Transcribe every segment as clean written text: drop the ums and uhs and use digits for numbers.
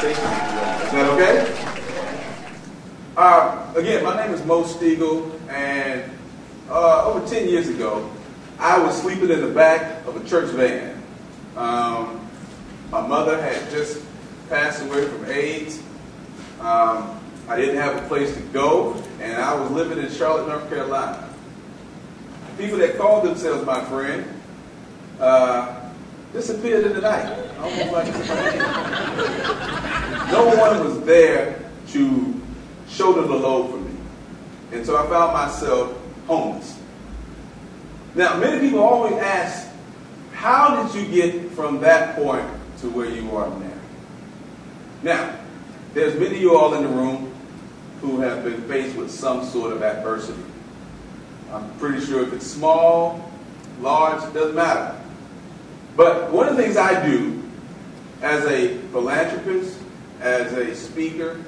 conversation with you all. Is that okay? Again, my name is Stegall, and over 10 years ago, I was sleeping in the back of a church van. My mother had just passed away from AIDS. I didn't have a place to go, and I was living in Charlotte, North Carolina. People that called themselves my friend disappeared in the night. Almost like no one was there to shoulder the load for me. And so I found myself homeless. Now, many people always ask, how did you get from that point to where you are now? Now, there's many of you all in the room who have been faced with some sort of adversity. I'm pretty sure if it's small, large, it doesn't matter. But one of the things I do as a philanthropist, as a speaker,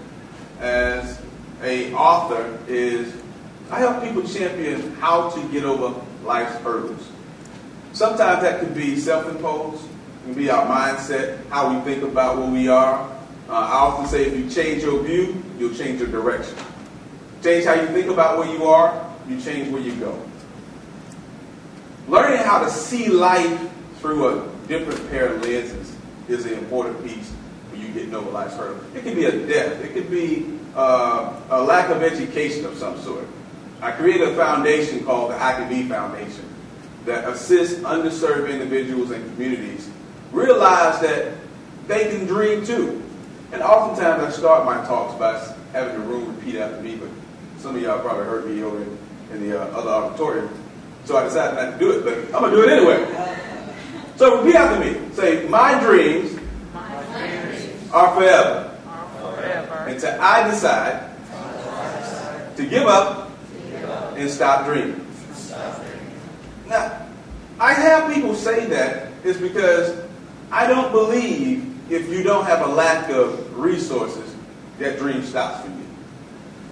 as an author is I help people champion how to get over life's hurdles. Sometimes that can be self-imposed. It can be our mindset, how we think about where we are. I often say if you change your view, you'll change your direction. Change how you think about where you are, you change where you go. Learning how to see life through a different pair of lenses is an important piece when you get over life's hurdle. It could be a death. It could be a lack of education of some sort. I created a foundation called the I Can Be Foundation that assists underserved individuals and communities realize that they can dream too. And oftentimes I start my talks by having the room repeat after me, but some of y'all probably heard me over in the other auditorium. So I decided not to do it, but I'm going to do it anyway. So repeat after me. Say, my dreams are forever. Until I decide to give up and stop dreaming. Now, I have people say that is because I don't believe if you don't have a lack of resources, that dream stops for you.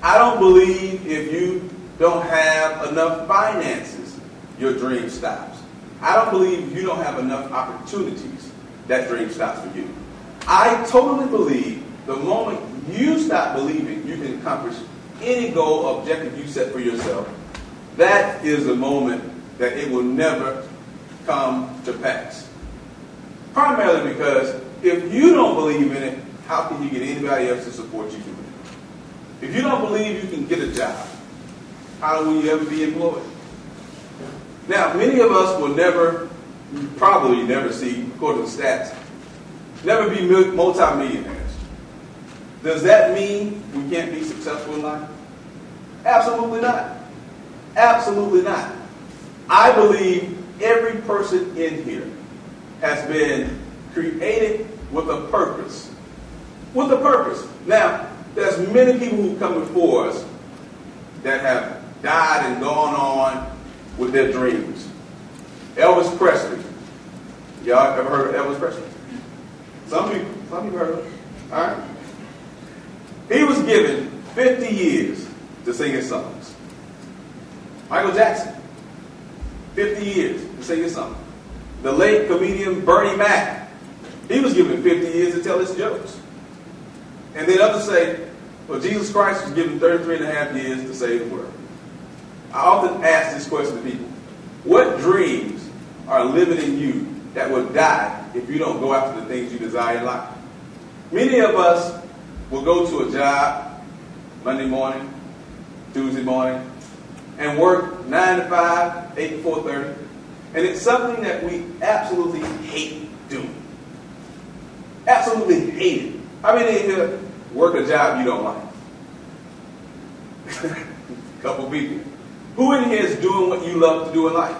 I don't believe if you don't have enough finances, your dream stops. I don't believe if you don't have enough opportunities, that dream stops for you. I totally believe the moment you stop believing you can accomplish any goal or objective you set for yourself, that is the moment that it will never come to pass. Primarily because if you don't believe in it, how can you get anybody else to support you doing it? If you don't believe you can get a job, how will you ever be employed? Now, many of us will probably never see, according to stats, never be multi-millionaires. Does that mean we can't be successful in life? Absolutely not. Absolutely not. I believe every person in here has been created with a purpose. With a purpose. Now, there's many people who come before us that have died and gone on with their dreams. Elvis Presley. Y'all ever heard of Elvis Presley? Some people heard of him. All right. He was given 50 years to sing his songs. Michael Jackson, 50 years to sing his songs. The late comedian Bernie Mac, he was given 50 years to tell his jokes. And then others say, well, Jesus Christ was given 33 and a half years to save the world. I often ask this question to people. What dreams are living in you that will die if you don't go after the things you desire in life? Many of us will go to a job Monday morning, Tuesday morning, and work 9 to 5, 8 to 4:30. And it's something that we absolutely hate doing. Absolutely hate it. How many of you work a job you don't like? A couple people. Who in here is doing what you love to do in life?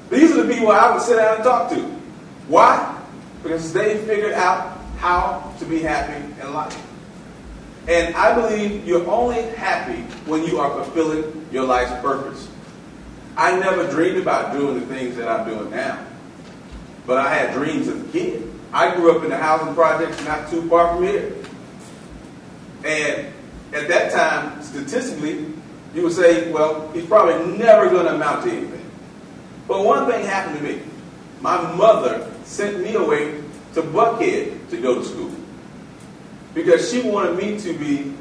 These are the people I would sit down and talk to. Why? Because they figured out how to be happy in life. And I believe you're only happy when you are fulfilling your life's purpose. I never dreamed about doing the things that I'm doing now. But I had dreams as a kid. I grew up in the housing projects not too far from here. And at that time, statistically, you would say, well, he's probably never going to amount to anything. But one thing happened to me. My mother sent me away to Buckhead to go to school because she wanted me to be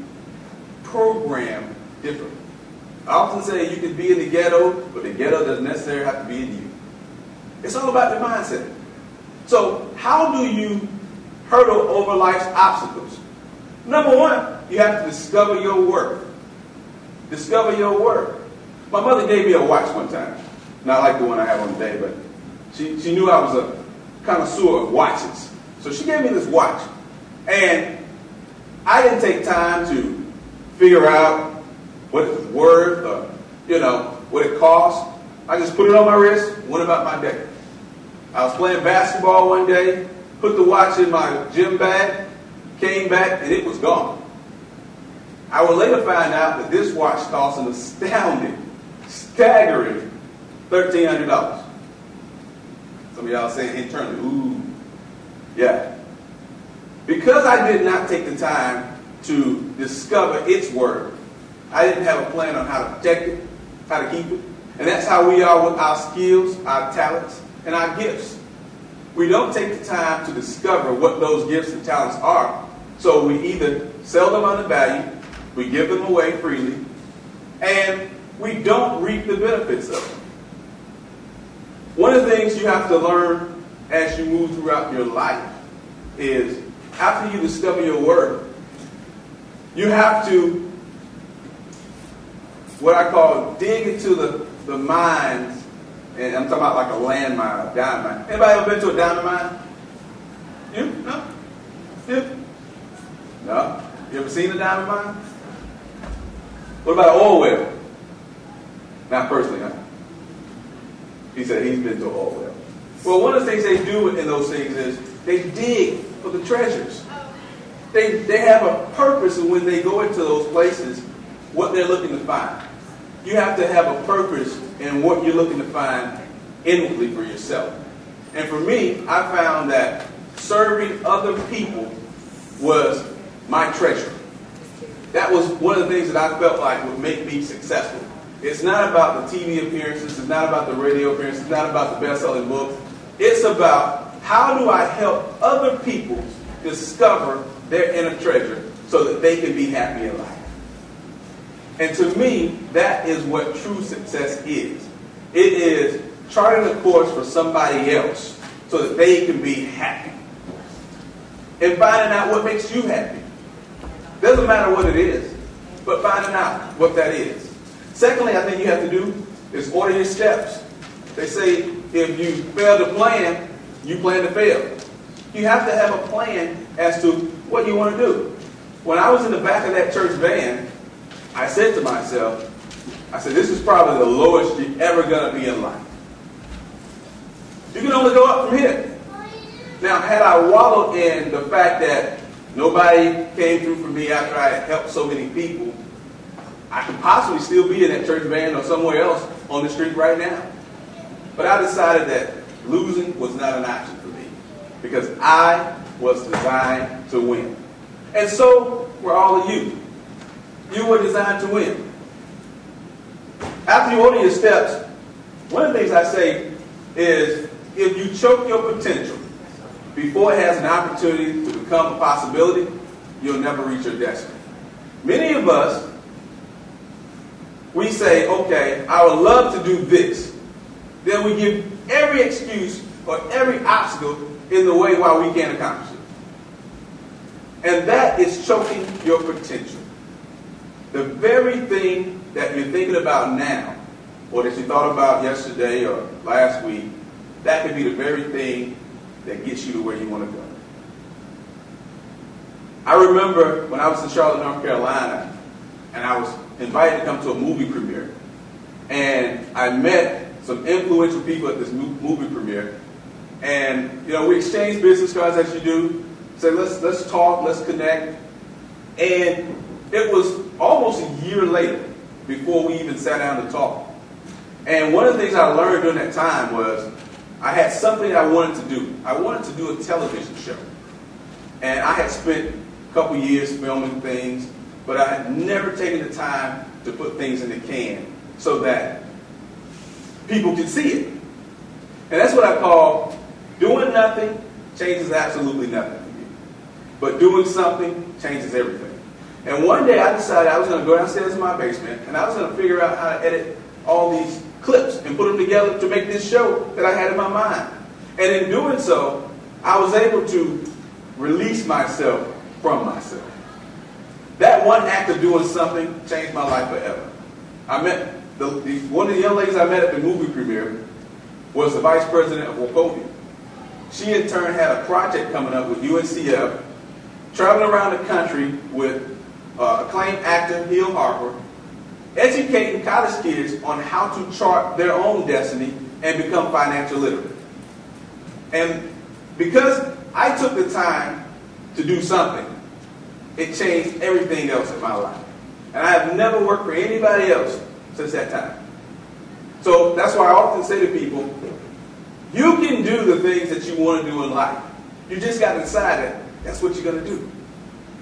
programmed differently. I often say you can be in the ghetto, but the ghetto doesn't necessarily have to be in you. It's all about the mindset. So how do you hurdle over life's obstacles? Number one, you have to discover your worth. Discover your worth. My mother gave me a watch one time. Not like the one I have on today, but she knew I was a connoisseur of watches. So she gave me this watch. And I didn't take time to figure out what it was worth or, what it cost. I just put it on my wrist, went about my day. I was playing basketball one day, put the watch in my gym bag, came back, and it was gone. I would later find out that this watch cost an astounding, staggering $1,300. Some of y'all saying internally, ooh, yeah. Because I did not take the time to discover its worth, I didn't have a plan on how to protect it, how to keep it. And that's how we are with our skills, our talents, and our gifts. We don't take the time to discover what those gifts and talents are. So we either sell them undervalued, we give them away freely, and we don't reap the benefits of them. One of the things you have to learn as you move throughout your life is after you discover your worth, you have to, what I call, dig into the mines, and I'm talking about like a landmine, a diamond mine. Anybody ever been to a diamond mine? You? No? You? No? You ever seen a diamond mine? What about an oil well? Not personally, huh? He said he's been to an oil well. Well, one of the things they do in those things is they dig for the treasures. They have a purpose when they go into those places, what they're looking to find. You have to have a purpose in what you're looking to find inwardly for yourself. And for me, I found that serving other people was my treasure. That was one of the things that I felt like would make me successful. It's not about the TV appearances, it's not about the radio appearances, it's not about the best-selling books. It's about how do I help other people discover their inner treasure so that they can be happy in life. And to me, that is what true success is. It is charting a course for somebody else so that they can be happy. And finding out what makes you happy. Doesn't matter what it is, but finding out what that is. Secondly, I think you have to do is order your steps. They say if you fail to plan, you plan to fail. You have to have a plan as to what you want to do. When I was in the back of that church van, I said to myself, this is probably the lowest you're ever going to be in life. You can only go up from here. Now, had I wallowed in the fact that nobody came through for me after I had helped so many people, I could possibly still be in that church van or somewhere else on the street right now. But I decided that losing was not an option for me because I was designed to win. And so were all of you. You were designed to win. After you order your steps, one of the things I say is if you choke your potential before it has an opportunity to become a possibility, you'll never reach your destiny. Many of us, we say, okay, I would love to do this. Then we give every excuse or every obstacle in the way why we can't accomplish it. And that is choking your potential. The very thing that you're thinking about now, or that you thought about yesterday or last week, that could be the very thing that gets you to where you want to go. I remember when I was in Charlotte, North Carolina, and I was invited to come to a movie premiere. And I met some influential people at this movie premiere. And, we exchanged business cards as you do. Said, let's talk, let's connect. And it was almost a year later before we even sat down to talk. And one of the things I learned during that time was I had something I wanted to do. I wanted to do a television show. And I had spent a couple years filming things, but I had never taken the time to put things in the can so that people could see it. And that's what I call doing nothing changes absolutely nothing for you. But doing something changes everything. And one day I decided I was going to go downstairs in my basement and I was going to figure out how to edit all these clips and put them together to make this show that I had in my mind. And in doing so, I was able to release myself from myself. That one act of doing something changed my life forever. I met one of the young ladies I met at the movie premiere was the vice president of Wachovia. She in turn had a project coming up with UNCF, traveling around the country with acclaimed actor Hill Harper, educating college kids on how to chart their own destiny and become financial literate. And because I took the time to do something, it changed everything else in my life. And I have never worked for anybody else since that time. So that's why I often say to people, you can do the things that you want to do in life. You just got to decide that that's what you're going to do.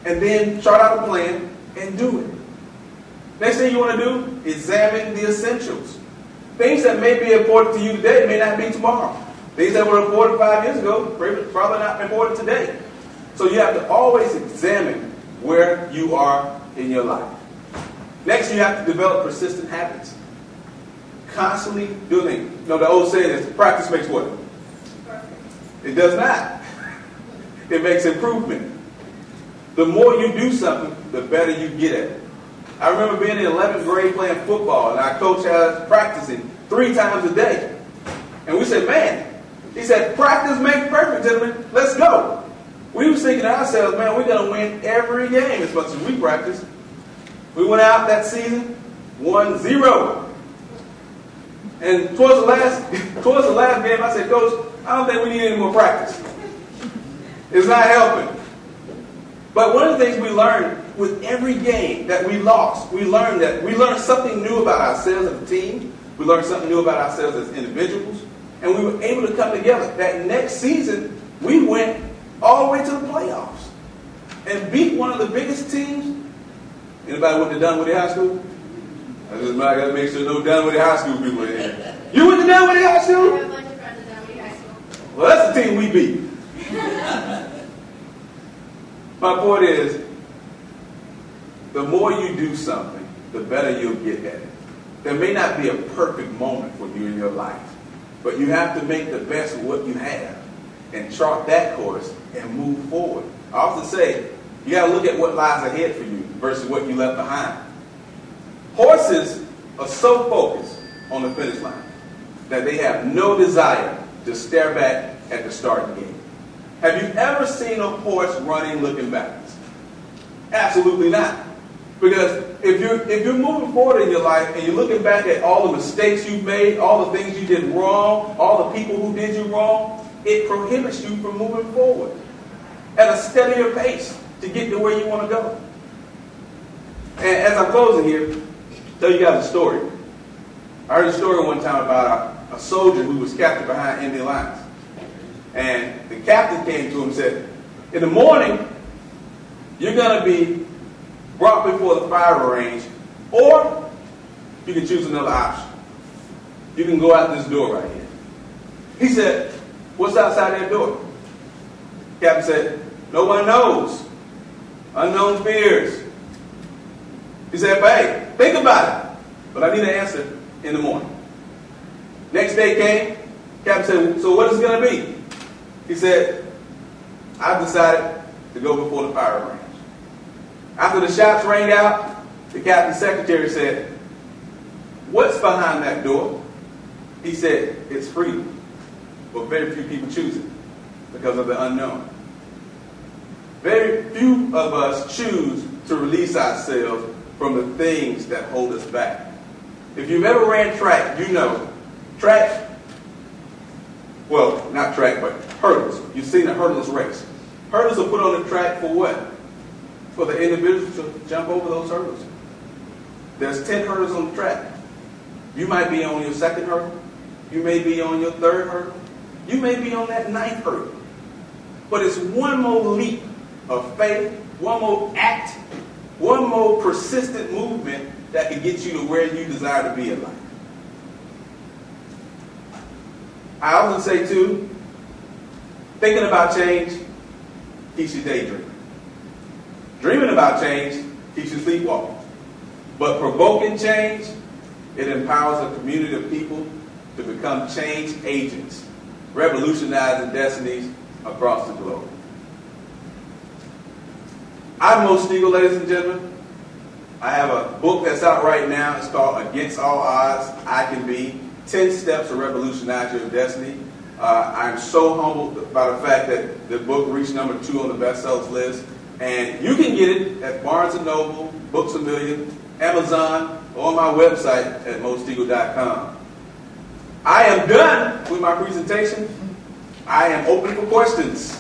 And then chart out a plan and do it. Next thing you want to do, examine the essentials. Things that may be important to you today may not be tomorrow. Things that were important 5 years ago, probably not important today. So you have to always examine where you are in your life. Next, you have to develop persistent habits. Constantly doing things. You know, the old saying is, practice makes what? Perfect. It does not. It makes improvement. The more you do something, the better you get at it. I remember being in 11th grade playing football, and our coach had us practicing 3 times a day. And we said, man, he said, practice makes perfect, gentlemen. Let's go. We were thinking to ourselves, man, we're going to win every game as much as we practice. We went out that season, 1-0. And towards the last game, I said, Coach, I don't think we need any more practice. It's not helping. But one of the things we learned with every game that we lost, we learned something new about ourselves as a team. We learned something new about ourselves as individuals. And we were able to come together. That next season, we went all the way to the playoffs and beat one of the biggest teams. Anybody went to Dunwoody High School? I got to make sure no Dunwoody High School people in here. You went to Dunwoody High School? I have a bunch of friends at Dunwoody High School. Well, that's the team we beat. My point is, the more you do something, the better you'll get at it. There may not be a perfect moment for you in your life, but you have to make the best of what you have and chart that course and move forward. I often say, you got to look at what lies ahead for you versus what you left behind. Horses are so focused on the finish line that they have no desire to stare back at the starting gate. Have you ever seen a horse running looking backwards? Absolutely not. Because if you're moving forward in your life and you're looking back at all the mistakes you've made, all the things you did wrong, all the people who did you wrong, it prohibits you from moving forward at a steadier pace to get to where you want to go. And as I'm closing here, I'll tell you guys a story. I heard a story one time about a soldier who was captured behind enemy lines. And the captain came to him and said, in the morning, you're going to be brought before the firing range, or you can choose another option. You can go out this door right here. He said, what's outside that door? The captain said, no one knows. Unknown fears. He said, hey, think about it. But I need an answer in the morning. Next day came. Captain said, so what is it going to be? He said, I've decided to go before the firing range. After the shots rang out, the captain's secretary said, what's behind that door? He said, it's freedom. But very few people choose it because of the unknown. Very few of us choose to release ourselves from the things that hold us back. If you've ever ran track, you know track, well, not track, but hurdles. You've seen a hurdles race. Hurdles are put on the track for what? For the individuals to jump over those hurdles. There's 10 hurdles on the track. You might be on your second hurdle. You may be on your third hurdle. You may be on that 9th hurdle. But it's one more leap of faith, one more act, one more persistent movement that can get you to where you desire to be in life. I often say too, Thinking about change keeps you daydreaming. Dreaming about change keeps you sleepwalking. But provoking change, it empowers a community of people to become change agents, revolutionizing destinies across the globe. I'm Mo Stegall, ladies and gentlemen. I have a book that's out right now. It's called Against All Odds, I Can Be, 10 Steps to Revolutionize Your Destiny. I'm so humbled by the fact that the book reached number 2 on the bestsellers list. And you can get it at Barnes & Noble, Books A Million, Amazon, or on my website at mostegall.com. I am done with my presentation. I am open for questions.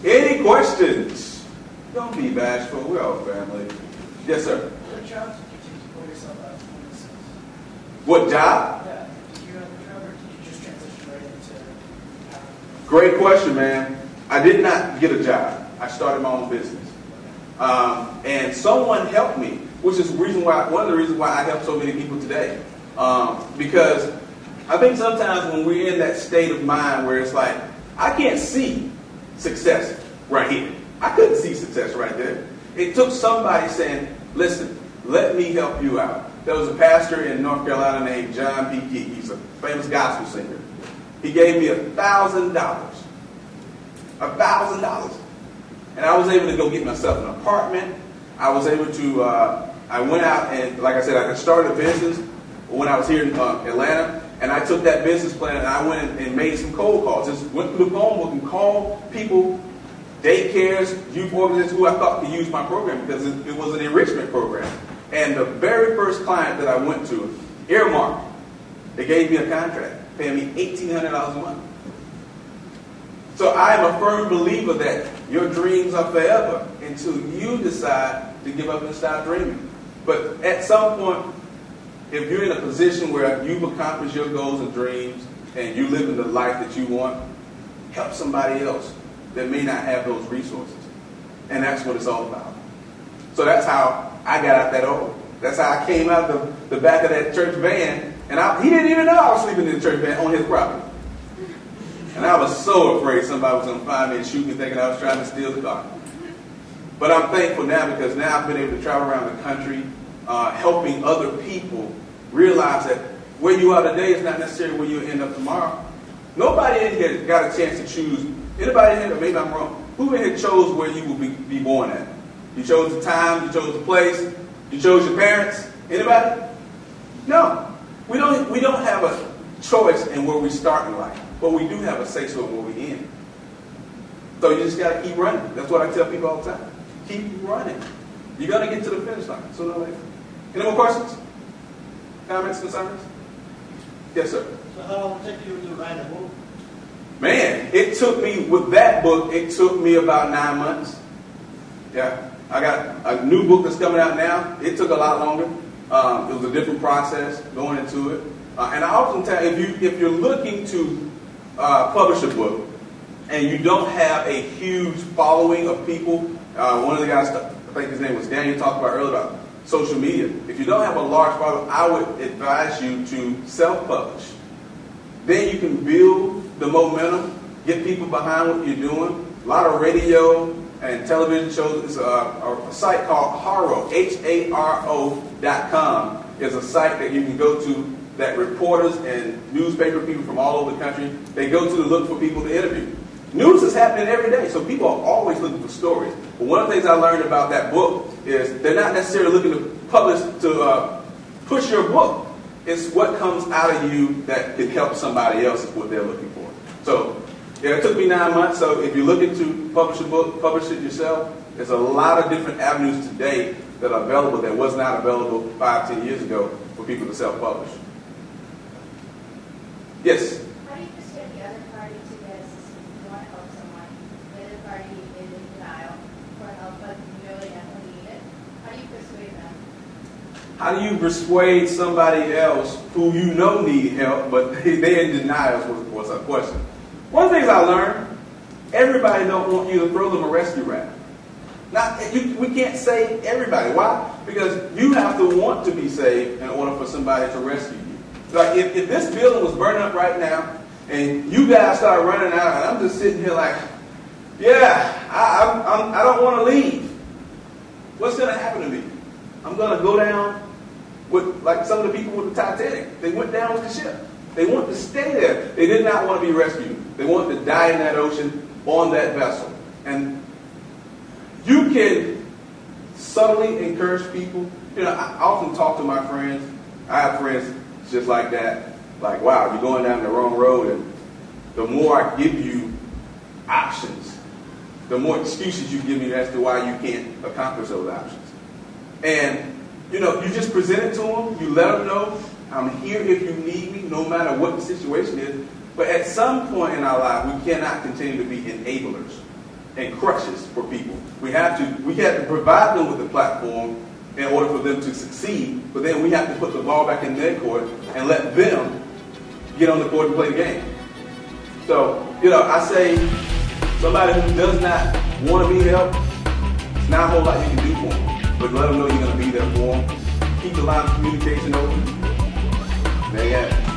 Any questions? Don't be bashful. We're all family. Yes, sir. What job did you pull yourself out of when this is? What job? Yeah. Did you have a job or did you just transition right into Great question, man. I did not get a job. I started my own business. And someone helped me, which is one of the reasons why I help so many people today. Because I think sometimes when we're in that state of mind where it's like, I can't see success right here. I couldn't see success right there. It took somebody saying, listen, let me help you out. There was a pastor in North Carolina named John P. Key. He's a famous gospel singer. He gave me $1,000. $1,000. And I was able to go get myself an apartment. I was able to, I went out and, like I said, I started a business when I was here in Atlanta. And I took that business plan and I went and made some cold calls. Just went through the phone book and called people, daycares, youth organizations who I thought could use my program because it was an enrichment program. And the very first client that I went to, earmarked, they gave me a contract, paying me $1,800 a month. So I am a firm believer that your dreams are forever until you decide to give up and stop dreaming. But at some point, if you're in a position where you've accomplished your goals and dreams and you live in the life that you want, help somebody else that may not have those resources. And that's what it's all about. So that's how I got out that hole. That's how I came out the back of that church van. And he didn't even know I was sleeping in the church van on his property. And I was so afraid somebody was going to find me and shoot me thinking I was trying to steal the car. But I'm thankful now because now I've been able to travel around the country helping other people realize that where you are today is not necessarily where you'll end up tomorrow. Nobody in here got a chance to choose. Anybody in here, maybe I'm wrong, who in here chose where you will be born at? You chose the time, you chose the place, you chose your parents? Anybody? No. We don't have a choice in where we start in life, but we do have a say-so in where we end. So you just got to keep running. That's what I tell people all the time. Keep running. You're going to get to the finish line sooner or later. Any more questions? Comments, concerns? Yes, sir. So how long did it take you to write a book? Man, it took me, with that book, it took me about 9 months. Yeah. I got a new book that's coming out now. It took a lot longer. It was a different process going into it. And I often tell you, if you're looking to publish a book and you don't have a huge following of people, one of the guys, I think his name was Daniel, talked about earlier about social media. If you don't have a large following, I would advise you to self-publish. Then you can build the momentum, get people behind what you're doing. A lot of radio and television shows. It's a site called Haro, HARO.com, is a site that you can go to that reporters and newspaper people from all over the country, they go to look for people to interview. News is happening every day, so people are always looking for stories. But one of the things I learned about that book is they're not necessarily looking to publish, to push your book. It's what comes out of you that can help somebody else is what they're looking for. So, yeah, it took me 9 months. So if you're looking to publish a book, publish it yourself. There's a lot of different avenues today that are available that was not available 5-10 years ago for people to self-publish. Yes? How do you persuade the other party to get assistance? You want to help someone, the other party is in denial for help, but you really don't need it. How do you persuade them? How do you persuade somebody else who you know need help, but they're in denial was a question. One of the things I learned, everybody don't want you to throw them a rescue raft. We can't save everybody. Why? Because you have to want to be saved in order for somebody to rescue you. Like if this building was burning up right now, and you guys start running out, and I'm just sitting here like, yeah, I don't want to leave. What's going to happen to me? I'm going to go down with like some of the people with the Titanic. They went down with the ship. They wanted to stay there. They did not want to be rescued. They wanted to die in that ocean on that vessel. And you can subtly encourage people. You know, I often talk to my friends. I have friends just like that. Like, wow, you're going down the wrong road. And the more I give you options, the more excuses you give me as to why you can't accomplish those options. And, you know, you just present it to them. You let them know, I'm here if you need me, no matter what the situation is. But at some point in our life, we cannot continue to be enablers and crutches for people. We have to provide them with a platform in order for them to succeed. But then we have to put the ball back in their court and let them get on the court and play the game. So, you know, I say somebody who does not want to be helped, it's not a whole lot you can do for them. But let them know you're going to be there for them. Keep the line of communication open. There you have it.